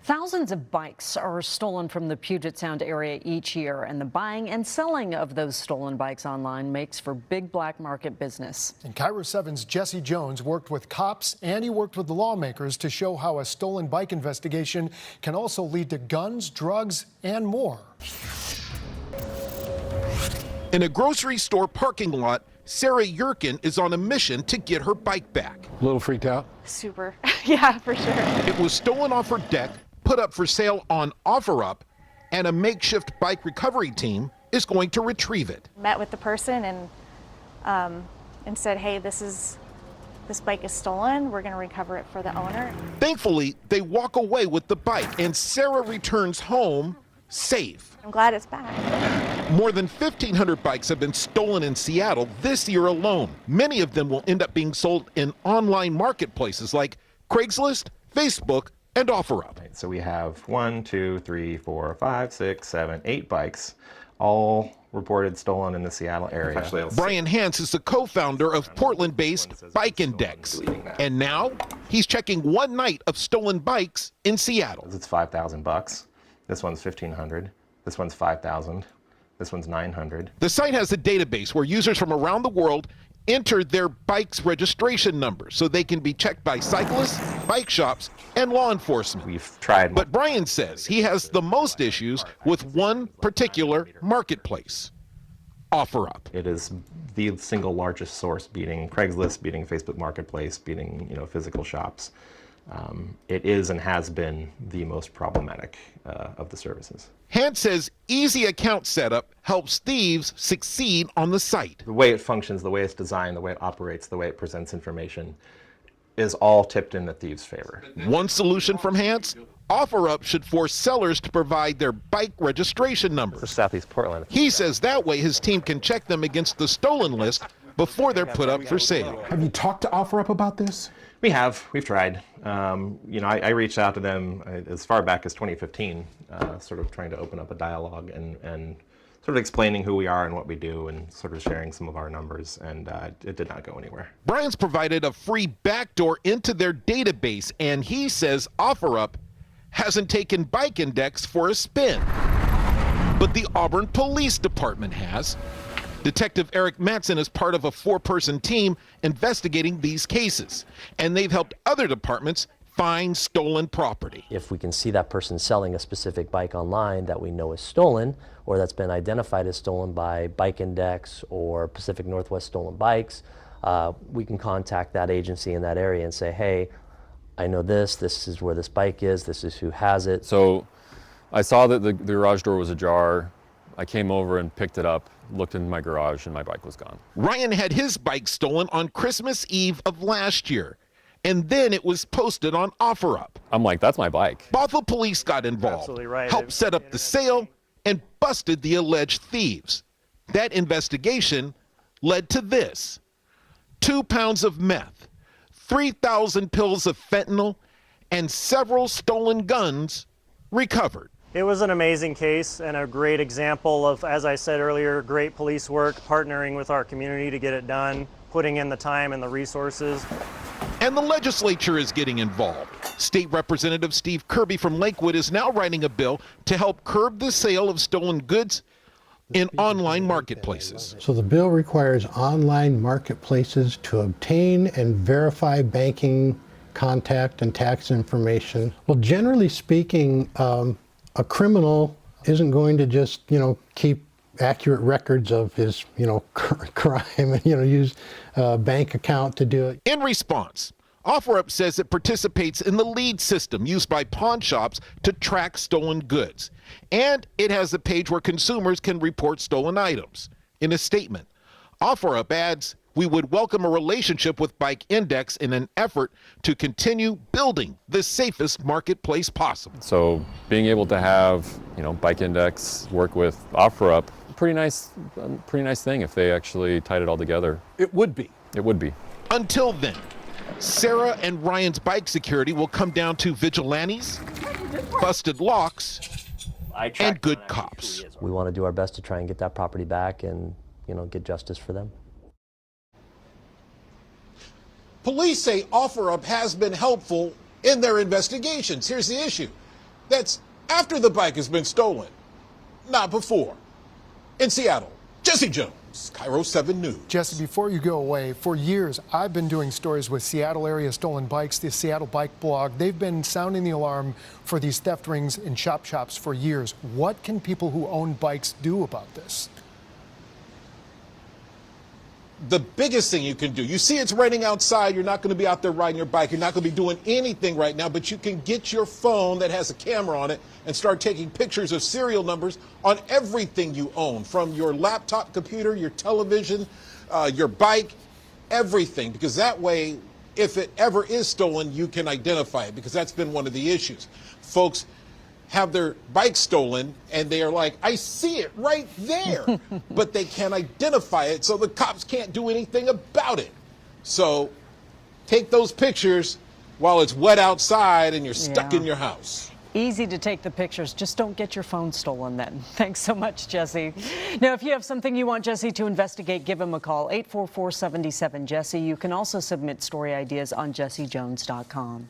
Thousands of bikes are stolen from the Puget Sound area each year, and the buying and selling of those stolen bikes online makes for big black market business. And KIRO 7's Jesse Jones worked with cops and he worked with the lawmakers to show how a stolen bike investigation can also lead to guns, drugs, and more. In a grocery store parking lot, Sarah Yurkin is on a mission to get her bike back. A little freaked out? Super. Yeah, for sure. It was stolen off her deck, put up for sale on OfferUp, and a makeshift bike recovery team is going to retrieve it. Met with the person and said, hey, this bike is stolen. We're going to recover it for the owner. Thankfully, they walk away with the bike, and Sarah returns home safe. I'm glad it's back. More than 1,500 bikes have been stolen in Seattle this year alone. Many of them will end up being sold in online marketplaces like Craigslist, Facebook, and OfferUp. So we have 1, 2, 3, 4, 5, 6, 7, 8 bikes, all reported stolen in the Seattle area. Brian Hance is the co-founder of Portland-based Bike Index, and now he's checking one night of stolen bikes in Seattle. It's $5,000. This one's $1,500. This one's $5,000. This one's $900. The site has a database where users from around the world enter their bike's registration numbers so they can be checked by cyclists, bike shops, and law enforcement. We've tried. But Brian says he has the most issues with one particular marketplace, OfferUp. It is the single largest source, beating Craigslist, beating Facebook Marketplace, beating physical shops. It is and has been the most problematic of the services. Hance says easy account setup helps thieves succeed on the site. The way it functions, the way it's designed, the way it operates, the way it presents information is all tipped in the thieves' favor. One solution from Hance, OfferUp should force sellers to provide their bike registration numbers. For Southeast Portland. He says that way his team can check them against the stolen list before they're put up for sale. Have you talked to OfferUp about this? We have. We've tried. I reached out to them as far back as 2015, sort of trying to open up a dialogue and sort of explaining who we are and what we do and sort of sharing some of our numbers, and it did not go anywhere. Brian's provided a free backdoor into their database, and he says OfferUp hasn't taken Bike Index for a spin. But the Auburn Police Department has. Detective Eric MATTSON is part of a 4-person team investigating these cases, and they've helped other departments find stolen property. If we can see that person selling a specific bike online that we know is stolen, or that's been identified as stolen by Bike Index or Pacific Northwest Stolen Bikes, we can contact that agency in that area and say, hey, I know this is where this bike is, this is who has it. So I saw that the garage door was ajar. I came over and picked it up, looked in my garage, and my bike was gone. Ryan had his bike stolen on Christmas Eve of last year, and then it was posted on OfferUp. I'm like, that's my bike. Bothell police got involved, helped set up the sale, and busted the alleged thieves. That investigation led to this: 2 pounds of meth, 3,000 pills of fentanyl, and several stolen guns recovered. It was an amazing case and a great example of, as I said earlier, great police work, partnering with our community to get it done, putting in the time and the resources. And the legislature is getting involved. State Representative Steve Kirby from Lakewood is now writing a bill to help curb the sale of stolen goods in online marketplaces. So the bill requires online marketplaces to obtain and verify banking, contact, and tax information. Well, generally speaking, a criminal isn't going to just, keep accurate records of his, crime and, use a bank account to do it. In response, OfferUp says it participates in the LEAD system used by pawn shops to track stolen goods. And it has a page where consumers can report stolen items. In a statement, OfferUp adds, we would welcome a relationship with Bike Index in an effort to continue building the safest marketplace possible. So being able to have, Bike Index work with OfferUp, pretty nice thing if they actually tied it all together. It would be. It would be. Until then, Sarah and Ryan's bike security will come down to vigilantes, busted locks, and good cops. We want to do our best to try and get that property back and, get justice for them. Police say OfferUp has been helpful in their investigations. Here's the issue. That's after the bike has been stolen, not before. In Seattle, Jesse Jones, KIRO 7 News. Jesse, before you go away, for years I've been doing stories with Seattle area stolen bikes, the Seattle Bike Blog. They've been sounding the alarm for these theft rings in shops for years. What can people who own bikes do about this? The biggest thing you can do, you see it's raining outside, you're not going to be out there riding your bike, you're not going to be doing anything right now, but you can get your phone that has a camera on it and start taking pictures of serial numbers on everything you own, from your laptop computer, your television, your bike, everything, because that way, if it ever is stolen, you can identify it, because that's been one of the issues. Folks have their bike stolen and they are like, I see it right there, but they can't identify it, so the cops can't do anything about it. So take those pictures while it's wet outside and you're stuck in your house. Easy to take the pictures. Just don't get your phone stolen then. Thanks so much, Jesse. Now, if you have something you want Jesse to investigate, give him a call, 844-77-JESSE. You can also submit story ideas on jessejones.com.